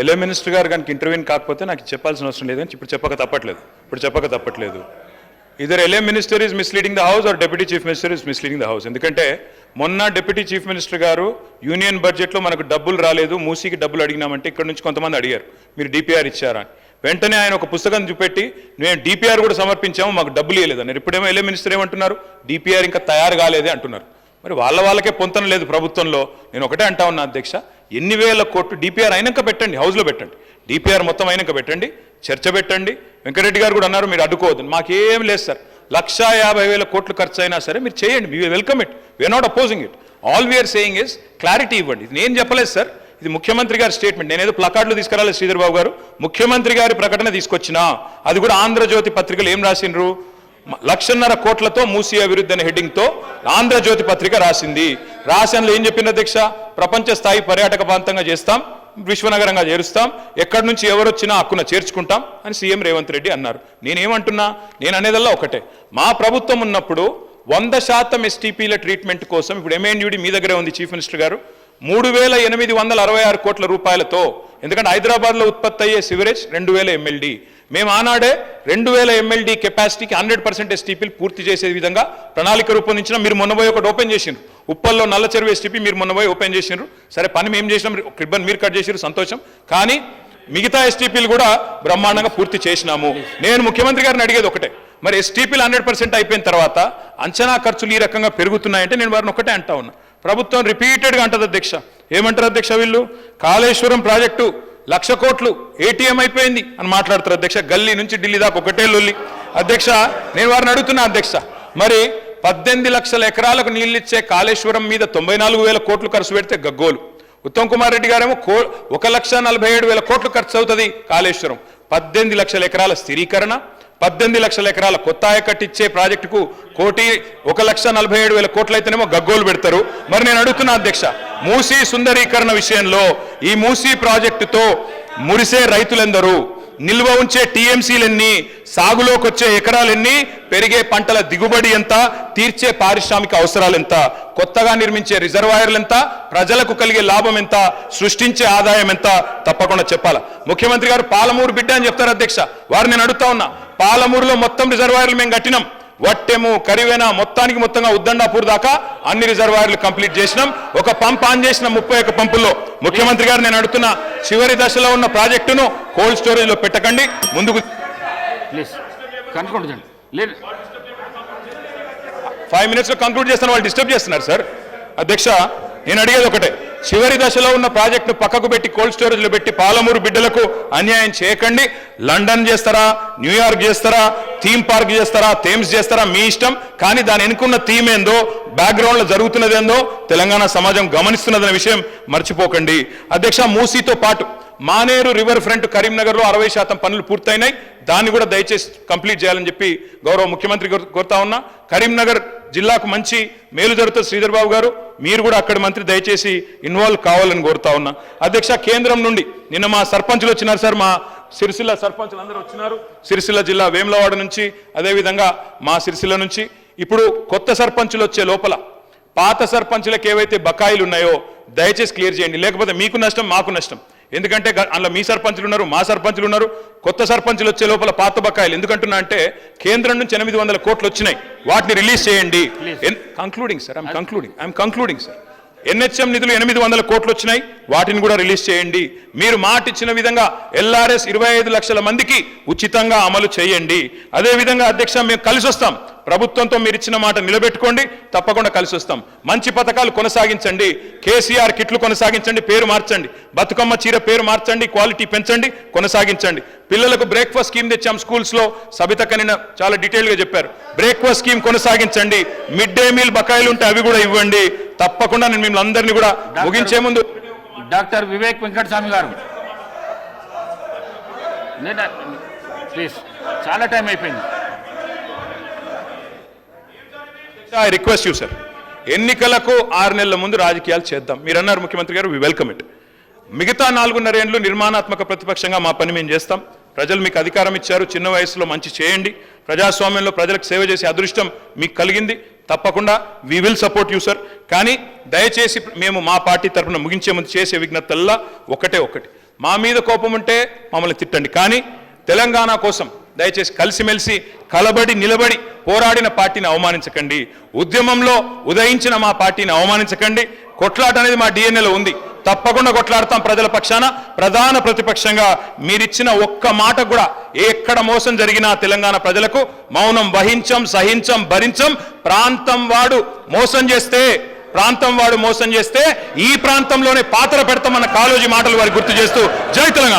LA minister గారు కనుక intervene కాకపోతే నాకు చెప్పాల్సిన అవసరం లేదని ఇప్పుడు చెప్పక తప్పట్లేదు either LA minister is misleading the house or deputy chief minister is misleading the house. ఎందుకంటే మొన్న deputy chief minister garu union బడ్జెట్లో మనకు డబ్బులు రాలేదు, మూసీకి డబ్బులు అడిగినామంటే ఇక్కడ నుంచి కొంతమంది అడిగారు మీరు డిపిఆర్ ఇచ్చారా అని. వెంటనే ఆయన ఒక పుస్తకం చూపెట్టి మేము డిపిఆర్ కూడా సమర్పించాము, మాకు డబ్బులు ఇవ్వలేదన్నారు. ఇప్పుడేమో ఎల్ఏ మినిస్టర్ ఏమంటున్నారు, డిపిఆర్ ఇంకా తయారు కాలేదే అంటున్నారు. మరి వాళ్ళకే పొంతన లేదు ప్రభుత్వంలో. నేను ఒకటే అంటా ఉన్నా అధ్యక్ష, ఎన్ని వేల కోట్లు డిపిఆర్ అయినాక పెట్టండి, హౌస్లో పెట్టండి, డిపిఆర్ మొత్తం అయినాక పెట్టండి, చర్చ పెట్టండి. వెంకటరెడ్డి గారు కూడా అన్నారు మీరు అడ్డుకోవద్దు, మాకేం లేదు సార్, 1,50,000 కోట్లు ఖర్చు అయినా సరే మీరు చేయండి, we welcome it, we're not opposing it. All we're saying is clarity ఇవ్వండి. ఇది నేను చెప్పలేదు సార్, ఇది ముఖ్యమంత్రి గారి స్టేట్మెంట్. నేనేదో ప్లకార్డులు తీసుకురాలేదు శ్రీధర్ బాబు గారు, ముఖ్యమంత్రి గారి ప్రకటన తీసుకొచ్చినా. అది కూడా ఆంధ్రజ్యోతి పత్రికలు ఏం రాసిండ్రు, 1,50,000 కోట్లతో మూసీ అభివృద్ధి అనే హెడ్డింగ్తో ఆంధ్రజ్యోతి పత్రిక రాసింది. రాసినలో ఏం చెప్పింది అధ్యక్ష, ప్రపంచ స్థాయి పర్యాటక ప్రాంతంగా చేస్తాం, విశ్వనగరంగా చేరుస్తాం, ఎక్కడి నుంచి ఎవరు వచ్చినా హక్కున చేర్చుకుంటాం అని సీఎం రేవంత్ రెడ్డి అన్నారు. నేనేమంటున్నా, నేను అనేదల్లా ఒకటే, మా ప్రభుత్వం ఉన్నప్పుడు 100% ఎస్టీపీల ట్రీట్మెంట్ కోసం, ఇప్పుడు ఎంఎన్యూడి మీ దగ్గరే ఉంది చీఫ్ మినిస్టర్ గారు, 3,866 కోట్ల రూపాయలతో, ఎందుకంటే హైదరాబాద్లో ఉత్పత్తి అయ్యే సివరేజ్ 2,000 MLD, మేము ఆనాడే 2,000 MLD కెపాసిటీకి 100% ఎస్టీపీలు పూర్తి చేసే విధంగా ప్రణాళిక రూపొందించిన. మీరు మొన్న పోయి ఒకటి ఓపెన్ చేసిండ్రు, ఉప్పల్లో నల్ల చెరువు ఎస్టీపీ మీరు మొన్న పోయి ఓపెన్ చేసిండ్రు. సరే పని మేము చేసినాం, క్రిబ్బన్ మీరు కట్ చేసినారు, సంతోషం. కానీ మిగతా ఎస్టీపీలు కూడా బ్రహ్మాండంగా పూర్తి చేసినాము. నేను ముఖ్యమంత్రి గారిని అడిగేది ఒకటే, మరి ఎస్టీపీలు 100% అయిపోయిన తర్వాత అంచనా ఖర్చులు ఈ రకంగా పెరుగుతున్నాయంటే నేను వారిని ఒకటే అంటా ఉన్నా, ప్రభుత్వం రిపీటెడ్గా అంటది అధ్యక్ష. ఏమంటారు అధ్యక్ష వీళ్ళు, కాళేశ్వరం ప్రాజెక్టు 1,00,000 కోట్లు ఏటీఎం అయిపోయింది అని మాట్లాడతారు అధ్యక్ష. గల్లీ నుంచి ఢిల్లీ దాకా ఒకటే లొల్లి అధ్యక్ష. నేను వారిని అడుగుతున్నా అధ్యక్ష, మరి 18 లక్షల ఎకరాలకు నీళ్ళిచ్చే కాళేశ్వరం మీద 94,000 కోట్లు ఖర్చు పెడితే గగ్గోలు. ఉత్తమ్ కుమార్ రెడ్డి గారేమో 1,47,000 కోట్లు ఖర్చు అవుతుంది కాళేశ్వరం. 18 లక్షల ఎకరాల స్థిరీకరణ, 18 లక్షల ఎకరాల కొత్త ఆయకట్టిచ్చే ప్రాజెక్టుకు 1,47,000 కోట్లు అయితేనేమో గగ్గోలు పెడతారు. మరి నేను అడుగుతున్నా అధ్యక్ష, మూసీ సుందరీకరణ విషయంలో ఈ మూసీ ప్రాజెక్టుతో మురిసే రైతులెందరూ, నిల్వ ఉంచే టీఎంసీలెన్ని, సాగులోకి వచ్చే ఎకరాలెన్ని, పెరిగే పంటల దిగుబడి ఎంత, తీర్చే పారిశ్రామిక అవసరాలు ఎంత, కొత్తగా నిర్మించే రిజర్వాయర్లు ఎంత, ప్రజలకు కలిగే లాభం ఎంత, సృష్టించే ఆదాయం ఎంత, తప్పకుండా చెప్పాలా. ముఖ్యమంత్రి గారు పాలమూరు బిడ్డ అని చెప్తారు అధ్యక్ష. వారు నేను అడుగుతా ఉన్నా, పాలమూరులో మొత్తం రిజర్వాయర్లు మేము కట్టినాం, వట్టెము కరివేనా మొత్తంగా ఉద్దండాపూర్ దాకా అన్ని రిజర్వాయర్లు కంప్లీట్ చేసినాం. ఒక పంప్ ఆన్ చేసిన 31 పంపుల్లో. ముఖ్యమంత్రి గారు నేను అడుగుతున్నా, చివరి దశలో ఉన్న ప్రాజెక్టును కోల్డ్ స్టోరేజ్ లో పెట్టకండి, ముందుకు 5 minutes లో కంక్లూడ్ చేస్తాను, వాళ్ళు డిస్టర్బ్ చేస్తున్నారు సార్. అధ్యక్ష నేను అడిగేది ఒకటే, చివరి దశలో ఉన్న ప్రాజెక్టును పక్కకు పెట్టి కోల్డ్ స్టోరేజ్లో పెట్టి పాలమూరు బిడ్డలకు అన్యాయం చేయకండి. లండన్ చేస్తారా, న్యూయార్క్ చేస్తారా, థీమ్ పార్క్ చేస్తారా, థేమ్స్ చేస్తారా, మీ ఇష్టం. కానీ దాని వెనుకున్న థీమ్ ఏందో, బ్యాక్గ్రౌండ్లో జరుగుతున్నదేందో తెలంగాణ సమాజం గమనిస్తున్నదనే విషయం మర్చిపోకండి. అధ్యక్ష మూసీతో పాటు మానేరు రివర్ ఫ్రంట్ కరీంనగర్లో 60% పనులు పూర్తయినాయి, దాన్ని కూడా దయచేసి కంప్లీట్ చేయాలని చెప్పి గౌరవ ముఖ్యమంత్రి కోరుతా ఉన్నా. కరీంనగర్ జిల్లాకు మంచి మేలు జరుగుతుంది శ్రీధర్ బాబు గారు, మీరు కూడా అక్కడి మంత్రి దయచేసి ఇన్వాల్వ్ కావాలని కోరుతా ఉన్నా. అధ్యక్ష కేంద్రం నుండి నిన్న మా సర్పంచులు వచ్చినారు సార్, మా సిరిసిల్ల సర్పంచులు అందరూ వచ్చినారు, సిరిసిల్ల జిల్లా వేములవాడ నుంచి, అదేవిధంగా మా సిరిసిల్ల నుంచి. ఇప్పుడు కొత్త సర్పంచులు వచ్చే లోపల పాత సర్పంచులకు ఏవైతే బకాయిలు ఉన్నాయో దయచేసి క్లియర్ చేయండి, లేకపోతే మీకు నష్టం మాకు నష్టం. ఎందుకంటే అందులో మీ సర్పంచులు ఉన్నారు, మా సర్పంచులు ఉన్నారు. కొత్త సర్పంచులు వచ్చే లోపల పాత బకాయిలు ఎందుకంటున్నా అంటే, కేంద్రం నుంచి 800 కోట్లు వచ్చినాయి, వాటిని రిలీజ్ చేయండి. Concluding sir, I'm concluding sir. NHM నిధులు 800 కోట్లు వచ్చినాయి, వాటిని కూడా రిలీజ్ చేయండి. మీరు మాట ఇచ్చిన విధంగా ఎల్ఆర్ఎస్ 25 లక్షల మందికి ఉచితంగా అమలు చేయండి. అదేవిధంగా అధ్యక్ష మేము కలిసి వస్తాం, ప్రభుత్వంతో మీరు ఇచ్చిన మాట నిలబెట్టుకోండి, తప్పకుండా కలిసి వస్తాం. మంచి పథకాలు కొనసాగించండి, కేసీఆర్ కిట్లు కొనసాగించండి, పేరు మార్చండి, బతుకమ్మ చీర పేరు మార్చండి, క్వాలిటీ పెంచండి, కొనసాగించండి. పిల్లలకు బ్రేక్ఫాస్ట్ స్కీమ్ తెచ్చాం స్కూల్స్లో, సబిత కనిన చాలా డీటెయిల్గా చెప్పారు. బ్రేక్ఫాస్ట్ స్కీమ్ కొనసాగించండి, మిడ్ డే మీల్ బకాయిలు ఉంటే అవి కూడా ఇవ్వండి. తప్పకుండా నేను మిమ్మల్ని అందరినీ కూడా ముగించే ముందు డాక్టర్ వివేక్ వెంకటస్వామి గారు ప్లీజ్, చాలా టైం అయిపోయింది. ఐ రిక్వెస్ట్ యూ సార్, ఎన్నికలకు 6 నెలల ముందు రాజకీయాలు చేద్దాం. మీరు అన్నారు ముఖ్యమంత్రి గారు, వి వెల్కమ్ ఇట్. మిగతా 4.5 ఏళ్ళు నిర్మాణాత్మక ప్రతిపక్షంగా మా పని మేము చేస్తాం. ప్రజలు మీకు అధికారం ఇచ్చారు, చిన్న వయసులో మంచి చేయండి, ప్రజాస్వామ్యంలో ప్రజలకు సేవ చేసే అదృష్టం మీకు కలిగింది. తప్పకుండా we will support you sir. కానీ దయచేసి మేము మా పార్టీ తరఫున ముగించే ముందు చేసే విజ్ఞతల్లా ఒకటి, మా మీద కోపం ఉంటే మమ్మల్ని తిట్టండి, కానీ తెలంగాణ కోసం దయచేసి కలిసిమెలిసి కలబడి నిలబడి పోరాడిన పార్టీని అవమానించకండి, ఉద్యమంలో ఉదయించిన మా పార్టీని అవమానించకండి. కొట్లాట అనేది మా డిఎన్ఏలో ఉంది, తప్పకుండా కొట్లాడతాం ప్రజల పక్షాన. ప్రధాన ప్రతిపక్షంగా మీరిచ్చిన ఒక్క మాట కూడా ఎక్కడ మోసం జరిగినా తెలంగాణ ప్రజలకు మౌనం వహించం, సహించం, భరించం. ప్రాంతం వాడు మోసం చేస్తే ఈ ప్రాంతంలోనే పాత్ర పెడతామన్న కాళోజీ మాటలు వారికి గుర్తు చేస్తూ జై తెలంగాణ.